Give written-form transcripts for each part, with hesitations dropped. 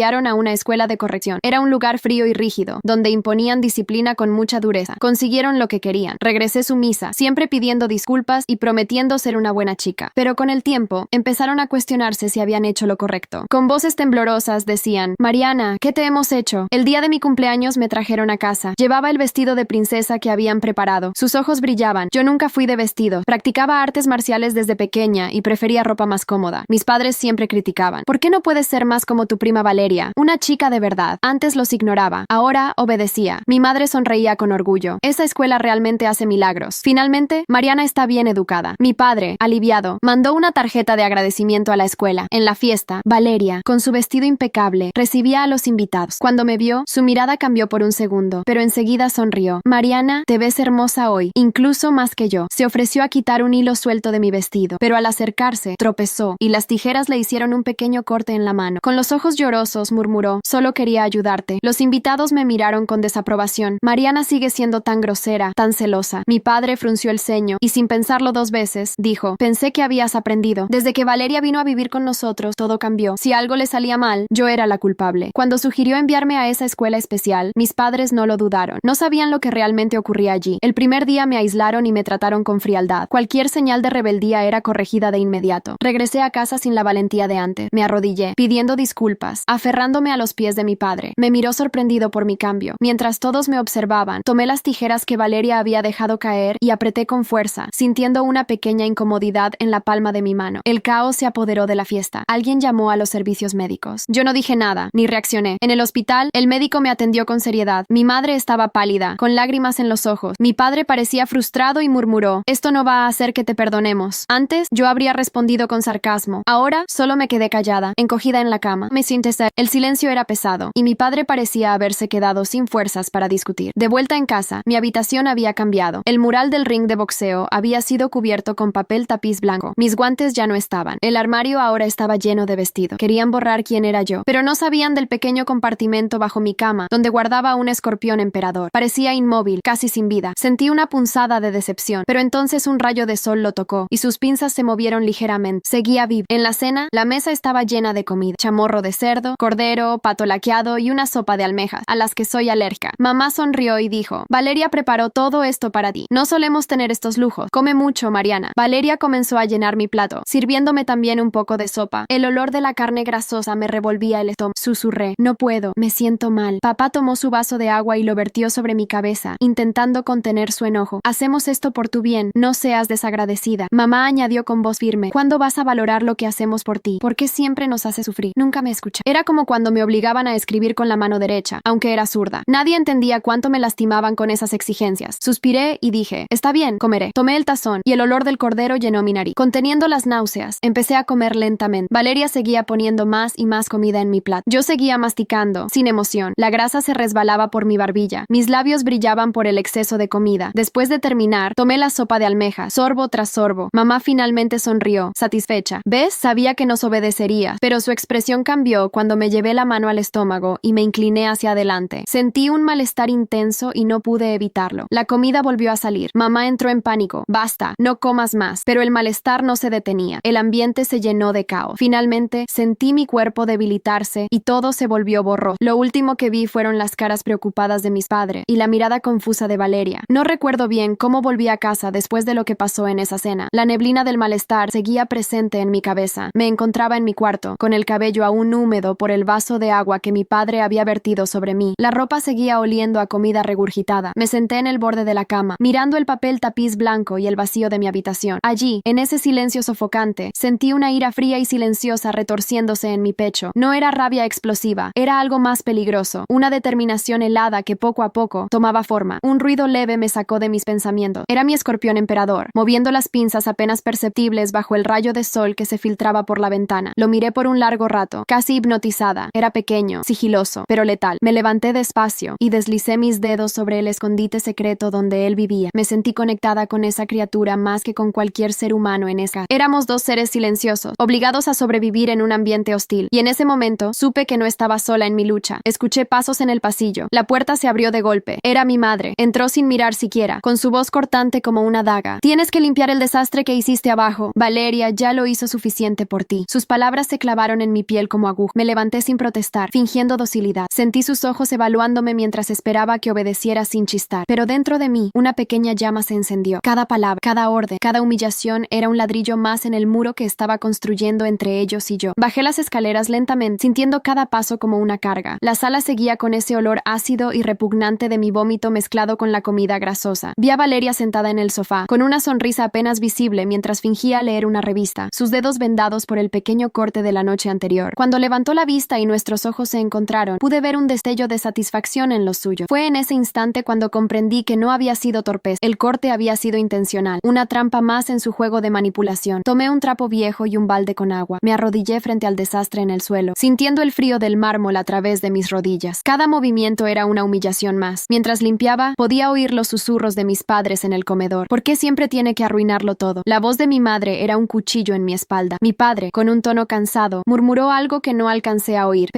enviaron a una escuela de corrección. Era un lugar frío y rígido, donde imponían disciplina con mucha dureza. Consiguieron lo que querían. Regresé sumisa, siempre pidiendo disculpas y prometiendo ser una buena chica. Pero con el tiempo, empezaron a cuestionarse si habían hecho lo correcto. Con voces temblorosas decían: Mariana, ¿qué te hemos hecho? El día de mi cumpleaños me trajeron a casa. Llevaba el vestido de princesa que habían preparado. Sus ojos brillaban. Yo nunca fui de vestido. Practicaba artes marciales desde pequeña y prefería ropa más cómoda. Mis padres siempre criticaban. ¿Por qué no puedes ser más como tu prima Valeria? Una chica de verdad. Antes los ignoraba. Ahora obedecía. Mi madre sonreía con orgullo. Esa escuela realmente hace milagros. Finalmente, Mariana está bien educada. Mi padre, aliviado, mandó una tarjeta de agradecimiento a la escuela. En la fiesta, Valeria, con su vestido impecable, recibía a los invitados. Cuando me vio, su mirada cambió por un segundo, pero enseguida sonrió. Mariana, te ves hermosa hoy, incluso más que yo. Se ofreció a quitar un hilo suelto de mi vestido, pero al acercarse, tropezó y las tijeras le hicieron un pequeño corte en la mano. Con los ojos llorosos, murmuró: solo quería ayudarte. Los invitados me miraron con desaprobación. Mariana sigue siendo tan grosera, tan celosa. Mi padre frunció el ceño y, sin pensarlo dos veces, dijo: pensé que habías aprendido. Desde que Valeria vino a vivir con nosotros, todo cambió. Si algo le salía mal, yo era la culpable. Cuando sugirió enviarme a esa escuela especial, mis padres no lo dudaron. No sabían lo que realmente ocurría allí. El primer día me aislaron y me trataron con frialdad. Cualquier señal de rebeldía era corregida de inmediato. Regresé a casa sin la valentía de antes. Me arrodillé, pidiendo disculpas, aferrándome a los pies de mi padre. Me miró sorprendido por mi cambio. Mientras todos me observaban, tomé las tijeras que Valeria había dejado caer y apreté con fuerza, sintiendo una pequeña incomodidad en la palma de mi mano. El caos se apoderó de la fiesta. Alguien llamó a los servicios médicos. Yo no dije nada, ni reaccioné. En el hospital, el médico me atendió con seriedad. Mi madre estaba pálida, con lágrimas en los ojos. Mi padre parecía frustrado y murmuró: esto no va a hacer que te perdonemos. Antes, yo habría respondido con sarcasmo. Ahora, solo me quedé callada, encogida en la cama. Me senté. El silencio era pesado, y mi padre parecía haberse quedado sin fuerzas para discutir. De vuelta en casa, mi habitación había cambiado. El mural del ring de boxeo había sido cubierto con papel tapiz blanco. Mis guantes ya no estaban. El armario ahora estaba lleno de vestido. Querían borrar quién era yo, pero no sabían del pequeño compartimento bajo mi cama, donde guardaba un escorpión emperador. Parecía inmóvil, casi sin vida. Sentí una punzada de decepción, pero entonces un rayo de sol lo tocó, y sus pinzas se movieron ligeramente. Seguía vivo. En la cena, la mesa estaba llena de comida: chamorro de cerdo, cordero, pato laqueado y una sopa de almejas, a las que soy alérgica. Mamá sonrió y dijo: Valeria preparó todo esto para ti. No solemos tener estos lujos. Come mucho, Mariana. Valeria comenzó a llenar mi plato, sirviéndome también un poco de sopa. El olor de la carne grasosa me revolvía el estómago. Susurré: no puedo, me siento mal. Papá tomó su vaso de agua y lo vertió sobre mi cabeza, intentando contener su enojo. Hacemos esto por tu bien, no seas desagradecida. Mamá añadió con voz firme: ¿cuándo vas a valorar lo que hacemos por ti? ¿Por qué siempre nos hace sufrir? Nunca me escucha. Era como cuando me obligaban a escribir con la mano derecha, aunque era zurda. Nadie entendía cuánto me lastimaban con esas exigencias. Suspiré y dije: está bien, comeré. Tomé el tazón y el olor del cordero llenó mi nariz. Conteniendo las náuseas, empecé a comer lentamente. Valeria seguía poniendo más y más comida en mi plato. Yo seguía masticando, sin emoción. La grasa se resbalaba por mi barbilla. Mis labios brillaban por el exceso de comida. Después de terminar, tomé la sopa de almejas, sorbo tras sorbo. Mamá finalmente sonrió, satisfecha. ¿Ves? Sabía que nos obedecerías, pero su expresión cambió cuando me llevé la mano al estómago y me incliné hacia adelante. Sentí un malestar intenso y no pude evitarlo. La comida volvió a salir. Mamá entró en pánico. Basta, no comas más. Pero el malestar no se detenía. El ambiente se llenó de caos. Finalmente, sentí mi cuerpo debilitarse y todo se volvió borroso. Lo último que vi fueron las caras preocupadas de mis padres y la mirada confusa de Valeria. No recuerdo bien cómo volví a casa después de lo que pasó en esa cena. La neblina del malestar seguía presente en mi cabeza. Me encontraba en mi cuarto, con el cabello aún húmedo por el vaso de agua que mi padre había vertido sobre mí. La ropa seguía oliendo a comida regurgitada. Me senté en el borde de la cama, mirando el papel tapiz blanco y el vacío de mi habitación. Allí, en ese silencio sofocante, sentí una ira fría y silenciosa retorciéndose en mi pecho. No era rabia explosiva, era algo más peligroso, una determinación helada que poco a poco tomaba forma. Un ruido leve me sacó de mis pensamientos. Era mi escorpión emperador, moviendo las pinzas apenas perceptibles bajo el rayo de sol que se filtraba por la ventana. Lo miré por un largo rato, casi hipnotizada. Era pequeño, sigiloso, pero letal. Me levanté despacio y deslicé mis dedos sobre el escondite secreto donde él vivía. Me sentí conectada con esa criatura más que con cualquier ser humano en esa. Éramos dos seres silenciosos, obligados a sobrevivir en un ambiente hostil, y en ese momento supe que no estaba sola en mi lucha. Escuché pasos en el pasillo. La puerta se abrió de golpe. Era mi madre. Entró sin mirar siquiera, con su voz cortante como una daga. Tienes que limpiar el desastre que hiciste abajo. Valeria ya lo hizo suficiente por ti. Sus palabras se clavaron en mi piel como agujas. Me levanté levanté sin protestar, fingiendo docilidad. Sentí sus ojos evaluándome mientras esperaba que obedeciera sin chistar. Pero dentro de mí, una pequeña llama se encendió. Cada palabra, cada orden, cada humillación era un ladrillo más en el muro que estaba construyendo entre ellos y yo. Bajé las escaleras lentamente, sintiendo cada paso como una carga. La sala seguía con ese olor ácido y repugnante de mi vómito mezclado con la comida grasosa. Vi a Valeria sentada en el sofá, con una sonrisa apenas visible mientras fingía leer una revista, sus dedos vendados por el pequeño corte de la noche anterior. Cuando levantó la vista y nuestros ojos se encontraron, pude ver un destello de satisfacción en los suyos. Fue en ese instante cuando comprendí que no había sido torpeza. El corte había sido intencional, una trampa más en su juego de manipulación. Tomé un trapo viejo y un balde con agua. Me arrodillé frente al desastre en el suelo, sintiendo el frío del mármol a través de mis rodillas. Cada movimiento era una humillación más. Mientras limpiaba, podía oír los susurros de mis padres en el comedor. ¿Por qué siempre tiene que arruinarlo todo? La voz de mi madre era un cuchillo en mi espalda. Mi padre, con un tono cansado, murmuró algo que no alcancé a oír.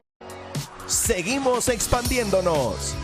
Seguimos expandiéndonos.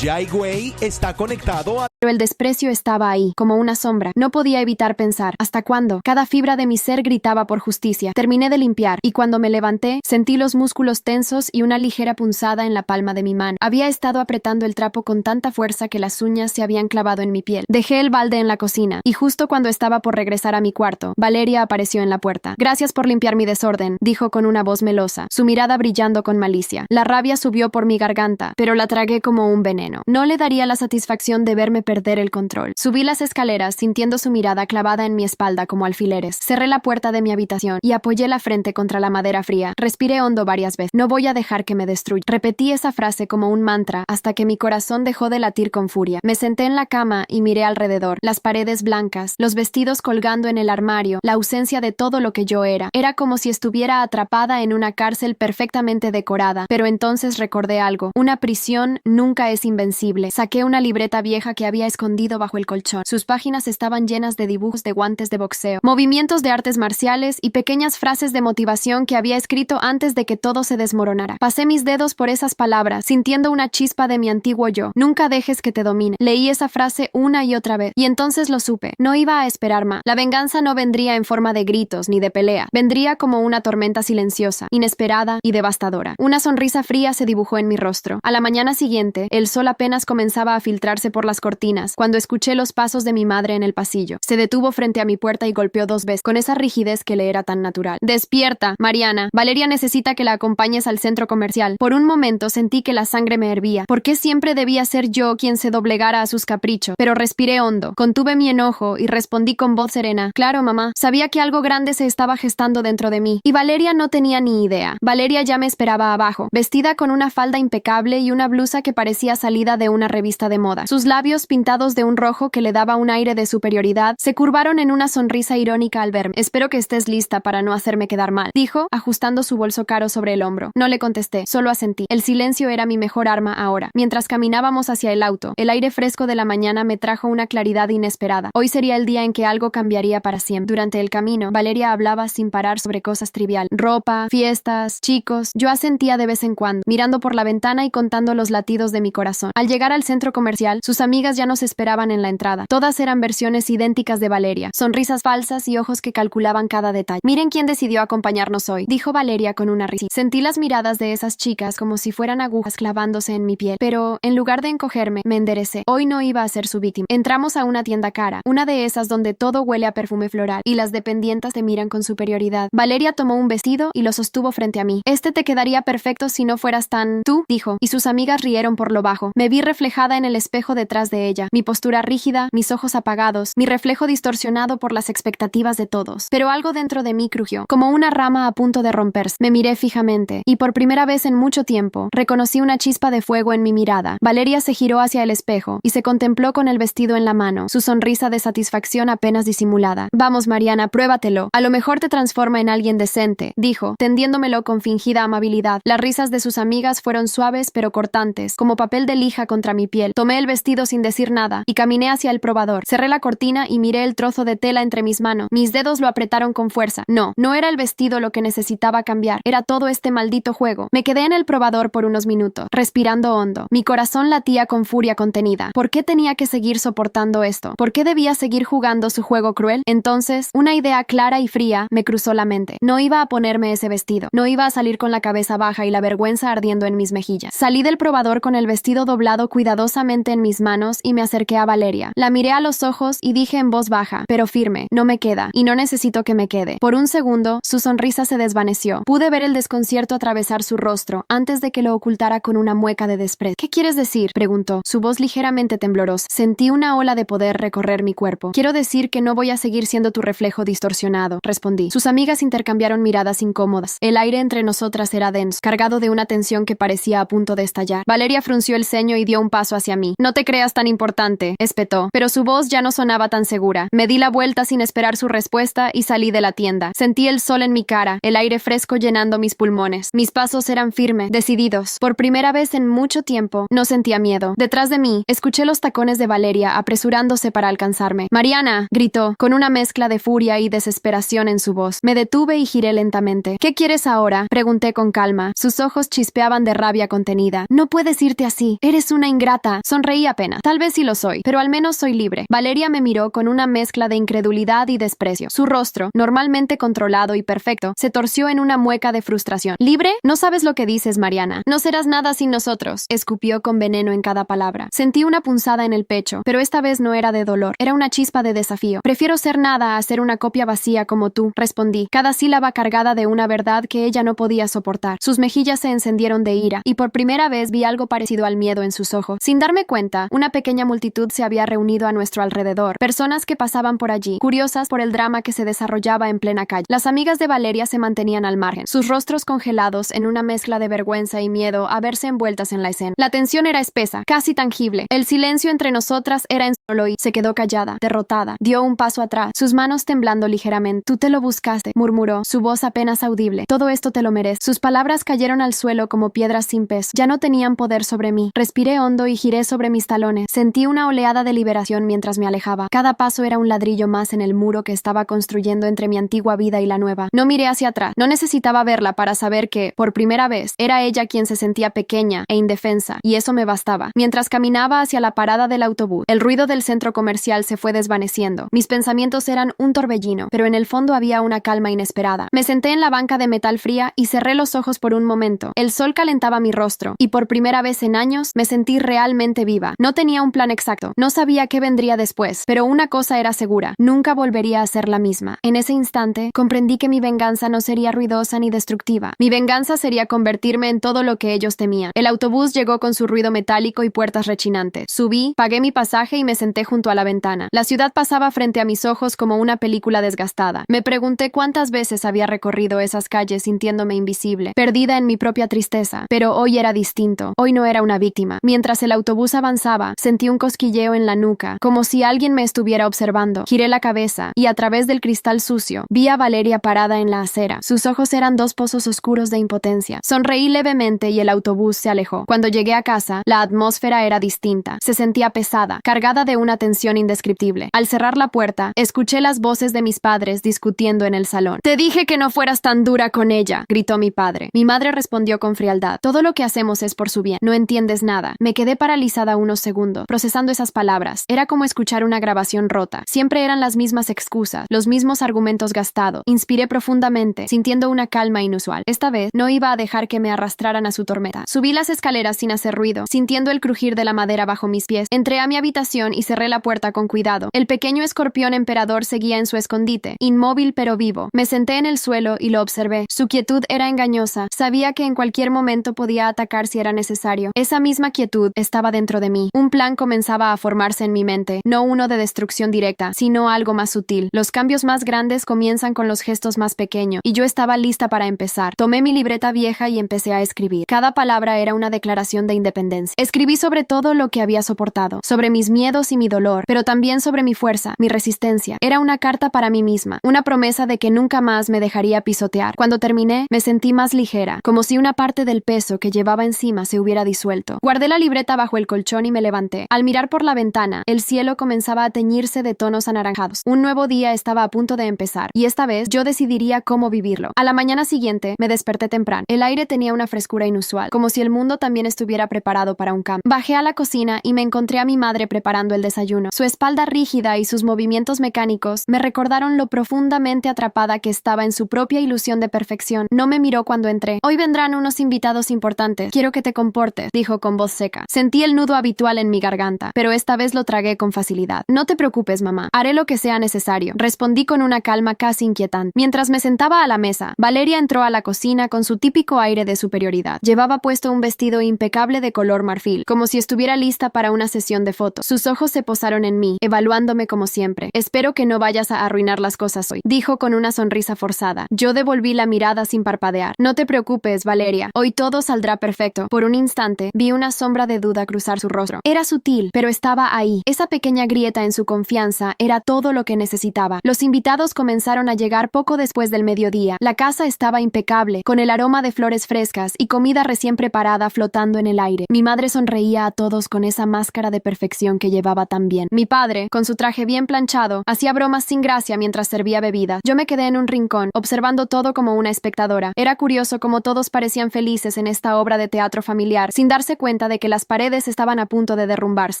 Jai Wei está conectado a... Pero el desprecio estaba ahí, como una sombra. No podía evitar pensar, ¿hasta cuándo? Cada fibra de mi ser gritaba por justicia. Terminé de limpiar, y cuando me levanté, sentí los músculos tensos y una ligera punzada en la palma de mi mano. Había estado apretando el trapo con tanta fuerza que las uñas se habían clavado en mi piel. Dejé el balde en la cocina, y justo cuando estaba por regresar a mi cuarto, Valeria apareció en la puerta. «Gracias por limpiar mi desorden», dijo con una voz melosa, su mirada brillando con malicia. La rabia subió por mi garganta, pero la tragué como un veneno. No le daría la satisfacción de verme perder el control. Subí las escaleras sintiendo su mirada clavada en mi espalda como alfileres. Cerré la puerta de mi habitación y apoyé la frente contra la madera fría. Respiré hondo varias veces. No voy a dejar que me destruya. Repetí esa frase como un mantra hasta que mi corazón dejó de latir con furia. Me senté en la cama y miré alrededor. Las paredes blancas, los vestidos colgando en el armario, la ausencia de todo lo que yo era. Era como si estuviera atrapada en una cárcel perfectamente decorada. Pero entonces recordé algo. Una prisión nunca es invencible. Saqué una libreta vieja que había escondido bajo el colchón. Sus páginas estaban llenas de dibujos de guantes de boxeo, movimientos de artes marciales y pequeñas frases de motivación que había escrito antes de que todo se desmoronara. Pasé mis dedos por esas palabras, sintiendo una chispa de mi antiguo yo. Nunca dejes que te domine. Leí esa frase una y otra vez, y entonces lo supe. No iba a esperar más. La venganza no vendría en forma de gritos ni de pelea. Vendría como una tormenta silenciosa, inesperada y devastadora. Una sonrisa fría se dibujó en mi rostro. A la mañana siguiente, el sol apenas comenzaba a filtrarse por las cortinas, cuando escuché los pasos de mi madre en el pasillo. Se detuvo frente a mi puerta y golpeó 2 veces, con esa rigidez que le era tan natural. «Despierta, Mariana. Valeria necesita que la acompañes al centro comercial». Por un momento sentí que la sangre me hervía. ¿Por qué siempre debía ser yo quien se doblegara a sus caprichos? Pero respiré hondo, contuve mi enojo y respondí con voz serena: «Claro, mamá». Sabía que algo grande se estaba gestando dentro de mí, y Valeria no tenía ni idea. Valeria ya me esperaba abajo, vestida con una falda impecable y una blusa que parecía salida de una revista de moda. Sus labios, pintados de un rojo que le daba un aire de superioridad, se curvaron en una sonrisa irónica al verme. «Espero que estés lista para no hacerme quedar mal», dijo, ajustando su bolso caro sobre el hombro. No le contesté, solo asentí. El silencio era mi mejor arma ahora. Mientras caminábamos hacia el auto, el aire fresco de la mañana me trajo una claridad inesperada. Hoy sería el día en que algo cambiaría para siempre. Durante el camino, Valeria hablaba sin parar sobre cosas triviales: ropa, fiestas, chicos. Yo asentía de vez en cuando, mirando por la ventana y contando los latidos de mi corazón. Al llegar al centro comercial, sus amigas ya nos esperaban en la entrada. Todas eran versiones idénticas de Valeria, sonrisas falsas y ojos que calculaban cada detalle. «Miren quién decidió acompañarnos hoy», dijo Valeria con una risa. Sentí las miradas de esas chicas como si fueran agujas clavándose en mi piel, pero en lugar de encogerme, me enderecé. Hoy no iba a ser su víctima. Entramos a una tienda cara, una de esas donde todo huele a perfume floral y las dependientas te miran con superioridad. Valeria tomó un vestido y lo sostuvo frente a mí. «Este te quedaría perfecto si no fueras tan... tú», dijo, y sus amigas rieron por lo bajo. Me vi reflejada en el espejo detrás de ella, mi postura rígida, mis ojos apagados, mi reflejo distorsionado por las expectativas de todos. Pero algo dentro de mí crujió, como una rama a punto de romperse. Me miré fijamente, y por primera vez en mucho tiempo, reconocí una chispa de fuego en mi mirada. Valeria se giró hacia el espejo, y se contempló con el vestido en la mano, su sonrisa de satisfacción apenas disimulada. «Vamos, Mariana, pruébatelo. A lo mejor te transforma en alguien decente», dijo, tendiéndomelo con fingida amabilidad. Las risas de sus amigas fueron suaves pero cortantes, como papel de lija contra mi piel. Tomé el vestido sin decir nada y caminé hacia el probador. Cerré la cortina y miré el trozo de tela entre mis manos. Mis dedos lo apretaron con fuerza. No era el vestido lo que necesitaba cambiar. Era todo este maldito juego. Me quedé en el probador por unos minutos, respirando hondo. Mi corazón latía con furia contenida. ¿Por qué tenía que seguir soportando esto? ¿Por qué debía seguir jugando su juego cruel? Entonces, una idea clara y fría me cruzó la mente. No iba a ponerme ese vestido. No iba a salir con la cabeza baja y la vergüenza ardiendo en mis mejillas. Salí del probador con el vestido doblado cuidadosamente en mis manos y me acerqué a Valeria. La miré a los ojos y dije en voz baja, pero firme, no me queda, y no necesito que me quede. Por un segundo, su sonrisa se desvaneció. Pude ver el desconcierto atravesar su rostro antes de que lo ocultara con una mueca de desprecio. ¿Qué quieres decir?, preguntó, su voz ligeramente temblorosa. Sentí una ola de poder recorrer mi cuerpo. Quiero decir que no voy a seguir siendo tu reflejo distorsionado, respondí. Sus amigas intercambiaron miradas incómodas. El aire entre nosotras era denso, cargado de una tensión que parecía a punto de estallar. Valeria frunció el ceño y dio un paso hacia mí. No te creas tan importante, espetó, pero su voz ya no sonaba tan segura. Me di la vuelta sin esperar su respuesta y salí de la tienda. Sentí el sol en mi cara, el aire fresco llenando mis pulmones. Mis pasos eran firmes, decididos. Por primera vez en mucho tiempo, no sentía miedo. Detrás de mí, escuché los tacones de Valeria apresurándose para alcanzarme. «Mariana», gritó, con una mezcla de furia y desesperación en su voz. Me detuve y giré lentamente. «¿Qué quieres ahora?», pregunté con calma. Sus ojos chispeaban de rabia contenida. «No puedes irte así. Eres una ingrata». Sonreí apenas. Tal vez sí lo soy, pero al menos soy libre. Valeria me miró con una mezcla de incredulidad y desprecio. Su rostro, normalmente controlado y perfecto, se torció en una mueca de frustración. ¿Libre? No sabes lo que dices, Mariana. No serás nada sin nosotros. Escupió con veneno en cada palabra. Sentí una punzada en el pecho, pero esta vez no era de dolor. Era una chispa de desafío. Prefiero ser nada a ser una copia vacía como tú, respondí, cada sílaba cargada de una verdad que ella no podía soportar. Sus mejillas se encendieron de ira, y por primera vez vi algo parecido al miedo en sus ojos. Sin darme cuenta, una pequeña multitud se había reunido a nuestro alrededor. Personas que pasaban por allí, curiosas por el drama que se desarrollaba en plena calle. Las amigas de Valeria se mantenían al margen, sus rostros congelados en una mezcla de vergüenza y miedo a verse envueltas en la escena. La tensión era espesa, casi tangible. El silencio entre nosotras era solo y se quedó callada, derrotada. Dio un paso atrás, sus manos temblando ligeramente. «Tú te lo buscaste», murmuró, su voz apenas audible. «Todo esto te lo mereces». Sus palabras cayeron al suelo como piedras sin peso. Ya no tenían poder sobre mí. Respiré hondo y giré sobre mis talones. Sentí una oleada de liberación mientras me alejaba. Cada paso era un ladrillo más en el muro que estaba construyendo entre mi antigua vida y la nueva. No miré hacia atrás. No necesitaba verla para saber que, por primera vez, era ella quien se sentía pequeña e indefensa, y eso me bastaba. Mientras caminaba hacia la parada del autobús, el ruido del centro comercial se fue desvaneciendo. Mis pensamientos eran un torbellino, pero en el fondo había una calma inesperada. Me senté en la banca de metal fría y cerré los ojos por un momento. El sol calentaba mi rostro, y por primera vez en años me sentí realmente viva. No tenía un plan exacto, no sabía qué vendría después, pero una cosa era segura, nunca volvería a ser la misma. En ese instante, comprendí que mi venganza no sería ruidosa ni destructiva. Mi venganza sería convertirme en todo lo que ellos temían. El autobús llegó con su ruido metálico y puertas rechinantes. Subí, pagué mi pasaje y me senté junto a la ventana. La ciudad pasaba frente a mis ojos como una película desgastada. Me pregunté cuántas veces había recorrido esas calles sintiéndome invisible, perdida en mi propia tristeza. Pero hoy era distinto. Hoy no era una víctima. Mientras el autobús avanzaba, sentí un cosquilleo en la nuca, como si alguien me estuviera observando. Giré la cabeza y a través del cristal sucio vi a Valeria parada en la acera. Sus ojos eran dos pozos oscuros de impotencia. Sonreí levemente y el autobús se alejó. Cuando llegué a casa, la atmósfera era distinta. Se sentía pesada, cargada de una tensión indescriptible. Al cerrar la puerta, escuché las voces de mis padres discutiendo en el salón. «Te dije que no fueras tan dura con ella», gritó mi padre. Mi madre respondió con frialdad. «Todo lo que hacemos es por su bien. No entiendes nada». Me quedé paralizada unos segundos, procesando esas palabras. Era como escuchar una grabación rota. Siempre eran las mismas excusas, los mismos argumentos gastados. Inspiré profundamente, sintiendo una calma inusual. Esta vez no iba a dejar que me arrastraran a su tormenta. Subí las escaleras sin hacer ruido, sintiendo el crujir de la madera bajo mis pies. Entré a mi habitación y cerré la puerta con cuidado. El pequeño escorpión emperador seguía en su escondite, inmóvil pero vivo. Me senté en el suelo y lo observé. Su quietud era engañosa. Sabía que en cualquier momento podía atacar si era necesario. Esa misma quietud estaba dentro de mí. Un plan comenzaba a formarse en mi mente, no uno de destrucción directa, sino algo más sutil. Los cambios más grandes comienzan con los gestos más pequeños, y yo estaba lista para empezar. Tomé mi libreta vieja y empecé a escribir. Cada palabra era una declaración de independencia. Escribí sobre todo lo que había soportado, sobre mis miedos y mi dolor, pero también sobre mi fuerza, mi resistencia. Era una carta para mí misma, una promesa de que nunca más me dejaría pisotear. Cuando terminé, me sentí más ligera, como si una parte del peso que llevaba encima se hubiera disuelto. Guardé la libreta bajo el colchón y me levanté. Al mirar por la ventana, el cielo comenzaba a teñirse de tonos anaranjados. Un nuevo día estaba a punto de empezar, y esta vez yo decidiría cómo vivirlo. A la mañana siguiente, me desperté temprano. El aire tenía una frescura inusual, como si el mundo también estuviera preparado para un cambio. Bajé a la cocina y me encontré a mi madre preparando el desayuno. Su espalda rígida y sus movimientos mecánicos me recordaron lo profundamente atrapada que estaba en su propia ilusión de perfección. No me miró cuando entré. Hoy vendrán unos invitados importantes. Quiero que te comportes, dijo con voz seca. Sentí el nudo habitual en mi garganta, pero esta vez lo tragué con facilidad. No te preocupes, mamá. Haré lo que sea necesario, respondí con una calma casi inquietante. Mientras me sentaba a la mesa, Valeria entró a la cocina con su típico aire de superioridad. Llevaba puesto un vestido impecable de color marfil, como si estuviera lista para una sesión de fotos. Sus ojos se posaron en mí, evaluándome como siempre. Espero que no vayas a arruinar las cosas hoy, dijo con una sonrisa forzada. Yo devolví la mirada sin parpadear. No te preocupes, Valeria. Hoy todo saldrá perfecto. Por un instante, vi una sombra de duda cruzar su rostro. Era sutil, pero estaba ahí. Esa pequeña grieta en su confianza era todo lo que necesitaba. Los invitados comenzaron a llegar poco después del mediodía. La casa estaba impecable, con el aroma de flores frescas y comida recién preparada flotando en el aire. Mi madre sonreía a todos con esa máscara de perfección que llevaba tan bien. Mi padre, con su traje bien planchado, hacía bromas sin gracia mientras servía bebidas. Yo me quedé en un rincón, observando todo como una espectadora. Era curioso cómo todos parecían felices en esta obra de teatro familiar, sin darse cuenta de que las paredes estaban a punto de derrumbarse.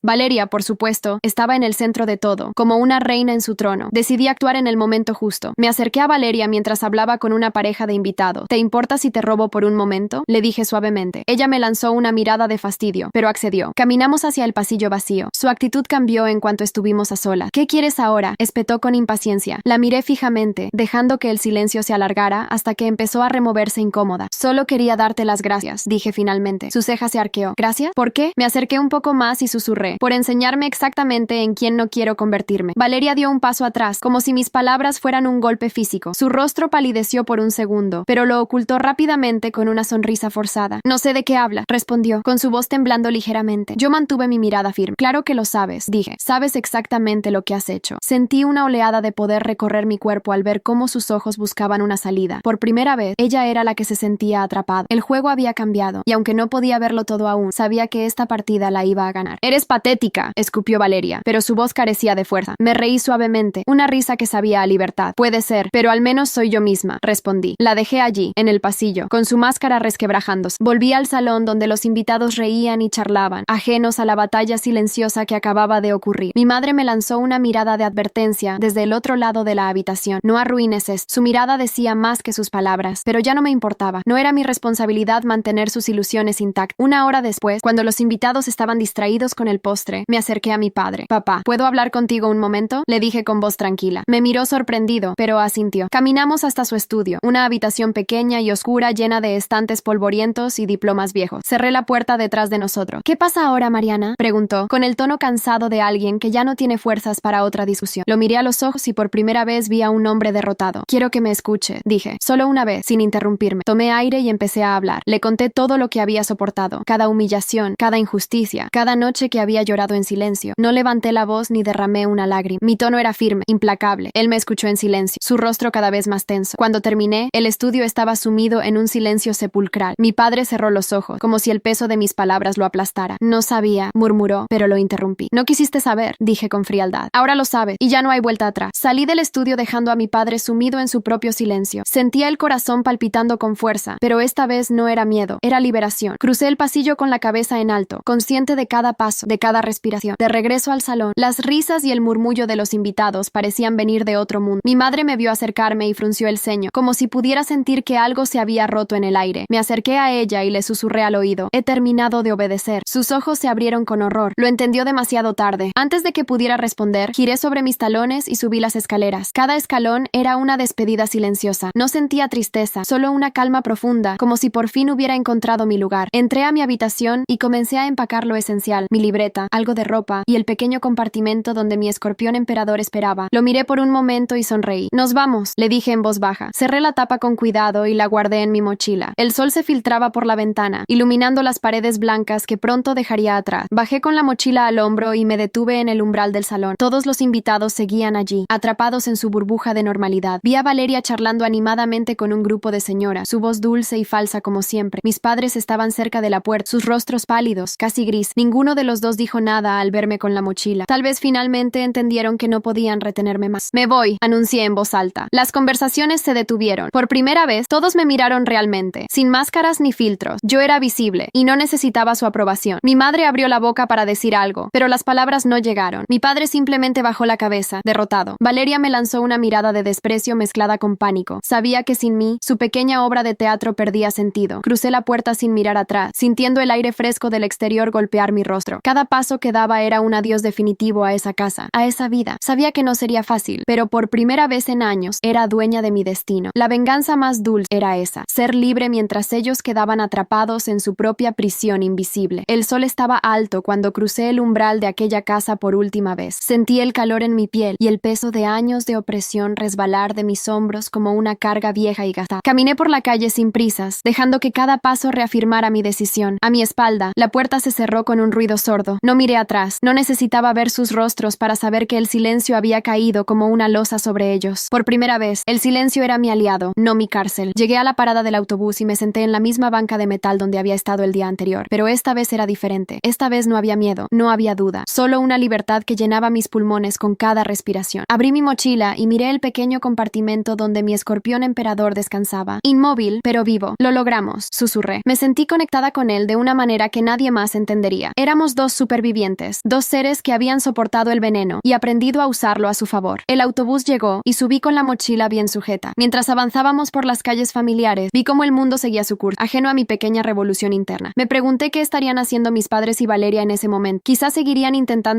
Valeria, por supuesto, estaba en el centro de todo, como una reina en su trono. Decidí actuar en el momento justo. Me acerqué a Valeria mientras hablaba con una pareja de invitados. ¿Te importa si te robo por un momento?, le dije suavemente. Ella me lanzó una mirada de fastidio, pero accedió. Caminamos hacia el pasillo vacío. Su actitud cambió en cuanto estuvimos a solas. ¿Qué quieres ahora?, espetó con impaciencia. La miré fijamente, dejando que el silencio se alargara hasta que empezó a removerse incómoda. Solo quería darte las gracias, dije finalmente. Su ceja se arqueó. ¿Gracias? ¿Por qué? Me acerqué un poco más y susurré. Por enseñarme exactamente en quién no quiero convertirme. Valeria dio un paso atrás, como si mis palabras fueran un golpe físico. Su rostro palideció por un segundo, pero lo ocultó rápidamente con una sonrisa forzada. No sé de qué habla, respondió, con su voz temblando ligeramente. Yo mantuve mi mirada firme. Claro que lo sabes, dije. Sabes exactamente lo que has hecho. Sentí una oleada de poder recorrer mi cuerpo al ver cómo sus ojos buscaban una salida. Por primera vez, ella era la que se sentía atrapada. El juego había cambiado, y aunque no podía verlo todo aún, sabía que esta partida la iba a ganar. Eres patética, escupió Valeria, pero su voz carecía de fuerza. Me reí suavemente, una risa que sabía a libertad. Puede ser, pero al menos soy yo misma, respondí. La dejé allí, en el pasillo, con su máscara resquebrajándose. Volví al salón donde los invitados reían y charlaban, ajenos a la batalla silenciosa que acababa de ocurrir. Mi madre me lanzó una mirada de advertencia desde el otro lado de la habitación. No arruines esto. Su mirada decía más que sus palabras, pero ya no me importaba. No era mi responsabilidad mantener sus ilusiones intactas. Una hora después, cuando los invitados estaban distraídos con el postre, me acerqué a mi padre. Papá, ¿puedo hablar contigo un momento?, le dije con voz tranquila. Me miró sorprendido, pero asintió. Caminamos hasta su estudio, una habitación pequeña y oscura llena de estantes polvorientos y diplomas viejos. Cerré la puerta detrás de nosotros. ¿Qué pasa ahora, Mariana?, preguntó, con el tono cansado de alguien que ya no tiene fuerzas para otra discusión. Lo miré a los ojos y por primera vez vi a un hombre derrotado. Quiero que me escuche, dije, solo una vez, sin interrumpirme. Tomé aire y empecé a hablar. Le conté todo lo que había soportado, cada humillación, cada injusticia, cada noche que había llorado en silencio. No levanté la voz ni derramé una lágrima. Mi tono era firme, implacable. Él me escuchó en silencio, su rostro cada vez más tenso. Cuando terminé, el estudio estaba sumido en un silencio sepulcral. Mi padre cerró los ojos, como si el peso de mis palabras lo aplastara. No sabía, murmuró, pero lo interrumpí. No quisiste saber, dije con frialdad. Ahora lo sabes, y ya no hay vuelta atrás. Salí del estudio dejando a mi padre sumido en su propio silencio. Sentía el corazón palpitando con fuerza, pero esta vez no era miedo, era liberación. Crucé el pasillo con la cabeza en alto, consciente de cada paso, de cada respiración. De regreso al salón, las risas y el murmullo de los invitados parecían venir de otro mundo. Mi madre me vio acercarme y frunció el ceño, como si pudiera sentir que algo se había roto en el aire. Me acerqué a ella y le susurré al oído. He terminado de obedecer. Sus ojos se abrieron con horror. Lo entendió demasiado tarde. Antes de que pudiera responder, giré sobre mis talones y subí las escaleras. Cada escalón era una despedida silenciosa. No sentía tristeza, solo una calma profunda, como si por fin hubiera encontrado mi lugar. Entré a mi habitación y comencé a empacar lo esencial, mi libreta, algo de ropa y el pequeño compartimento donde mi escorpión emperador esperaba. Lo miré por un momento y sonreí. Nos vamos, le dije en voz baja. Cerré la tapa con cuidado y la guardé en mi mochila. El sol se filtraba por la ventana, iluminando las paredes blancas que pronto dejaría atrás. Bajé con la mochila al hombro y me detuve en el umbral del salón. Todos los invitados seguían allí, atrapados en su burbuja de normalidad. Vi a Valeria charlando animadamente con un grupo de señoras, su voz dulce y falsa como siempre. Mis padres estaban cerca de la puerta, sus sus rostros pálidos, casi gris. Ninguno de los dos dijo nada al verme con la mochila. Tal vez finalmente entendieron que no podían retenerme más. Me voy, anuncié en voz alta. Las conversaciones se detuvieron. Por primera vez, todos me miraron realmente, sin máscaras ni filtros. Yo era visible y no necesitaba su aprobación. Mi madre abrió la boca para decir algo, pero las palabras no llegaron. Mi padre simplemente bajó la cabeza, derrotado. Valeria me lanzó una mirada de desprecio mezclada con pánico. Sabía que sin mí, su pequeña obra de teatro perdía sentido. Crucé la puerta sin mirar atrás, sintiendo el aire fresco del exterior golpear mi rostro. Cada paso que daba era un adiós definitivo a esa casa, a esa vida. Sabía que no sería fácil, pero por primera vez en años era dueña de mi destino. La venganza más dulce era esa, ser libre mientras ellos quedaban atrapados en su propia prisión invisible. El sol estaba alto cuando crucé el umbral de aquella casa por última vez. Sentí el calor en mi piel y el peso de años de opresión resbalar de mis hombros como una carga vieja y gastada. Caminé por la calle sin prisas, dejando que cada paso reafirmara mi decisión. A mi espalda, la puerta se cerró con un ruido sordo. No miré atrás. No necesitaba ver sus rostros para saber que el silencio había caído como una losa sobre ellos. Por primera vez, el silencio era mi aliado, no mi cárcel. Llegué a la parada del autobús y me senté en la misma banca de metal donde había estado el día anterior. Pero esta vez era diferente. Esta vez no había miedo, no había duda. Solo una libertad que llenaba mis pulmones con cada respiración. Abrí mi mochila y miré el pequeño compartimento donde mi escorpión emperador descansaba. Inmóvil, pero vivo. Lo logramos, susurré. Me sentí conectada con él de una manera que nadie más entendería. Éramos dos supervivientes, dos seres que habían soportado el veneno y aprendido a usarlo a su favor. El autobús llegó y subí con la mochila bien sujeta. Mientras avanzábamos por las calles familiares, vi cómo el mundo seguía su curso, ajeno a mi pequeña revolución interna. Me pregunté qué estarían haciendo mis padres y Valeria en ese momento. Quizás seguirían intentando